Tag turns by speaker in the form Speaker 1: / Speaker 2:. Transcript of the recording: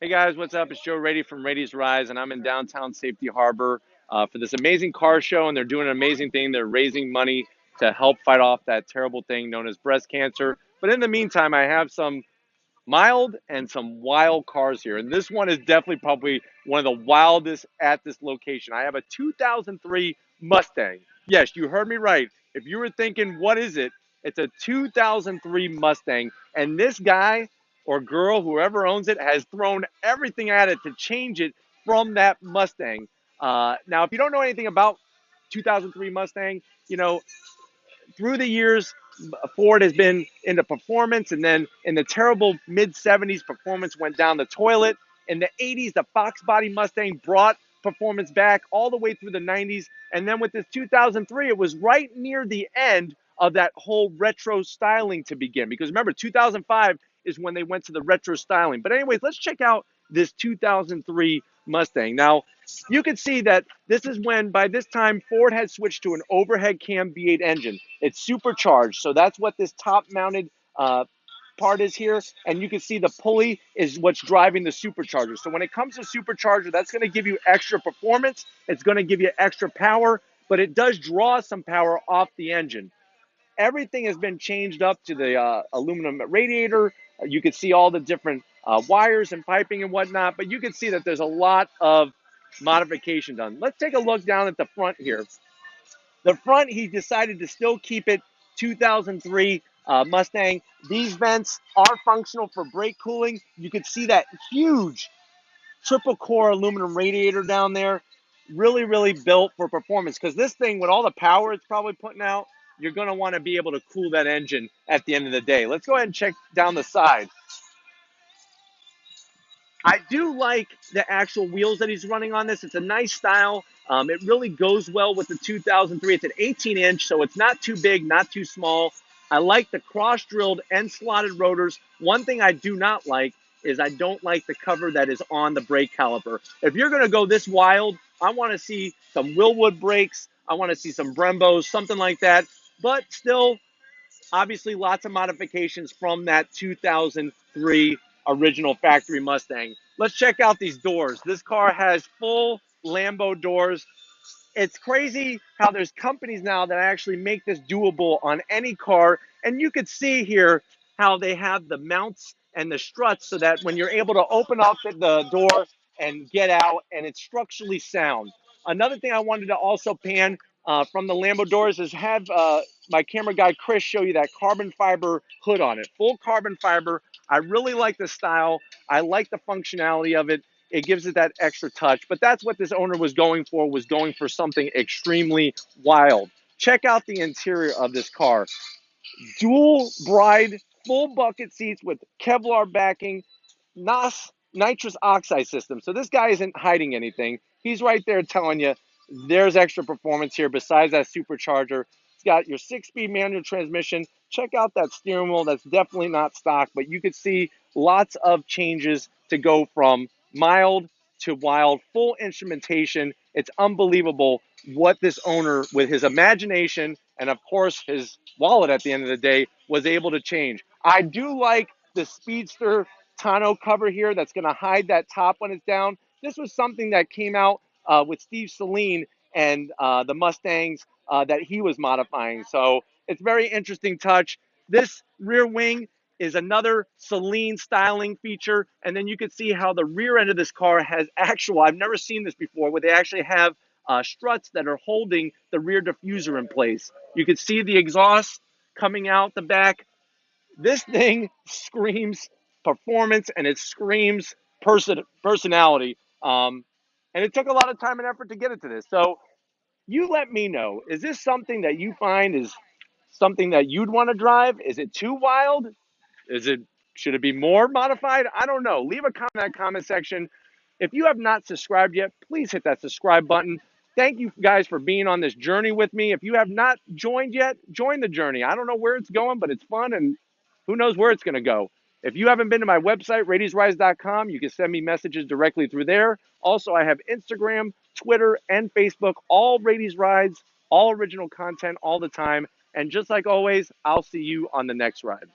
Speaker 1: Hey guys, what's up? It's Joe Raiti from Raiti's Rise, and I'm in downtown Safety Harbor for this amazing car show, and they're doing an amazing thing. They're raising money to help fight off that terrible thing known as breast cancer. But in the meantime, I have some mild and some wild cars here, and this one is definitely probably one of the wildest at this location. I have a 2003 Mustang. Yes, you heard me right. If you were thinking, what is it? It's a 2003 Mustang, and this guy or girl, whoever owns it, has thrown everything at it to change it from that Mustang. Now, if you don't know anything about 2003 Mustang, you know, through the years, Ford has been into performance, and then in the terrible mid 70s, performance went down the toilet. In the 80s, the Fox body Mustang brought performance back all the way through the 90s. And then with this 2003, it was right near the end of that whole retro styling to begin. Because remember, 2005 is when they went to the retro styling. But anyways, let's check out this 2003 Mustang. Now, you can see that this is when, by this time, Ford had switched to an overhead cam V8 engine. It's supercharged, so that's what this top-mounted part is here. And you can see the pulley is what's driving the supercharger. So when it comes to supercharger, that's going to give you extra performance. It's going to give you extra power, but it does draw some power off the engine. Everything has been changed up to the aluminum radiator. You can see all the different wires and piping and whatnot, but you can see that there's a lot of modification done. Let's take a look down at the front here. The front, he decided to still keep it 2003 Mustang. These vents are functional for brake cooling. You can see that huge triple core aluminum radiator down there. Really, really built for performance, because this thing, with all the power it's probably putting out, you're going to want to be able to cool that engine at the end of the day. Let's go ahead and check down the side. I do like the actual wheels that he's running on this. It's a nice style. It really goes well with the 2003. It's an 18-inch, so it's not too big, not too small. I like the cross-drilled and slotted rotors. One thing I do not like is I don't like the cover that is on the brake caliper. If you're going to go this wild, I want to see some Willwood brakes. I want to see some Brembos, something like that. But still, obviously, lots of modifications from that 2003 original factory Mustang. Let's check out these doors. This car has full Lambo doors. It's crazy how there's companies now that actually make this doable on any car. And you could see here how they have the mounts and the struts so that when you're able to open up the door and get out, and it's structurally sound. Another thing I wanted to also pan from the Lambo doors is have my camera guy Chris show you that carbon fiber hood on it. Full carbon fiber. I really like the style. I like the functionality of it. It gives it that extra touch. But that's what this owner was going for something extremely wild. Check out the interior of this car. Dual bride, full bucket seats with Kevlar backing, nitrous oxide system. So this guy isn't hiding anything. He's right there telling you there's extra performance here besides that supercharger. It's got your 6-speed manual transmission. Check out that steering wheel. That's definitely not stock, but you can see lots of changes to go from mild to wild, full instrumentation. It's unbelievable what this owner, with his imagination and of course his wallet at the end of the day, was able to change. I do like the Speedster tonneau cover here that's going to hide that top when it's down. This was something that came out with Steve Saleen and the Mustangs that he was modifying. So it's very interesting touch. This rear wing is another Saleen styling feature. And then you can see how the rear end of this car has actual, I've never seen this before, where they actually have struts that are holding the rear diffuser in place. You can see the exhaust coming out the back. This thing screams performance, and it screams personality. And it took a lot of time and effort to get it to this. So you let me know, is this something that you find is something that you'd want to drive? Is it too wild? Is it, should it be more modified? I don't know. Leave a comment in that comment section. If you have not subscribed yet, please hit that subscribe button. Thank you guys for being on this journey with me. If you have not joined yet, join the journey. I don't know where it's going, but it's fun, and who knows where it's going to go. If you haven't been to my website, raitisrise.com, you can send me messages directly through there. Also, I have Instagram, Twitter, and Facebook, all Raitis Rides, all original content all the time. And just like always, I'll see you on the next ride.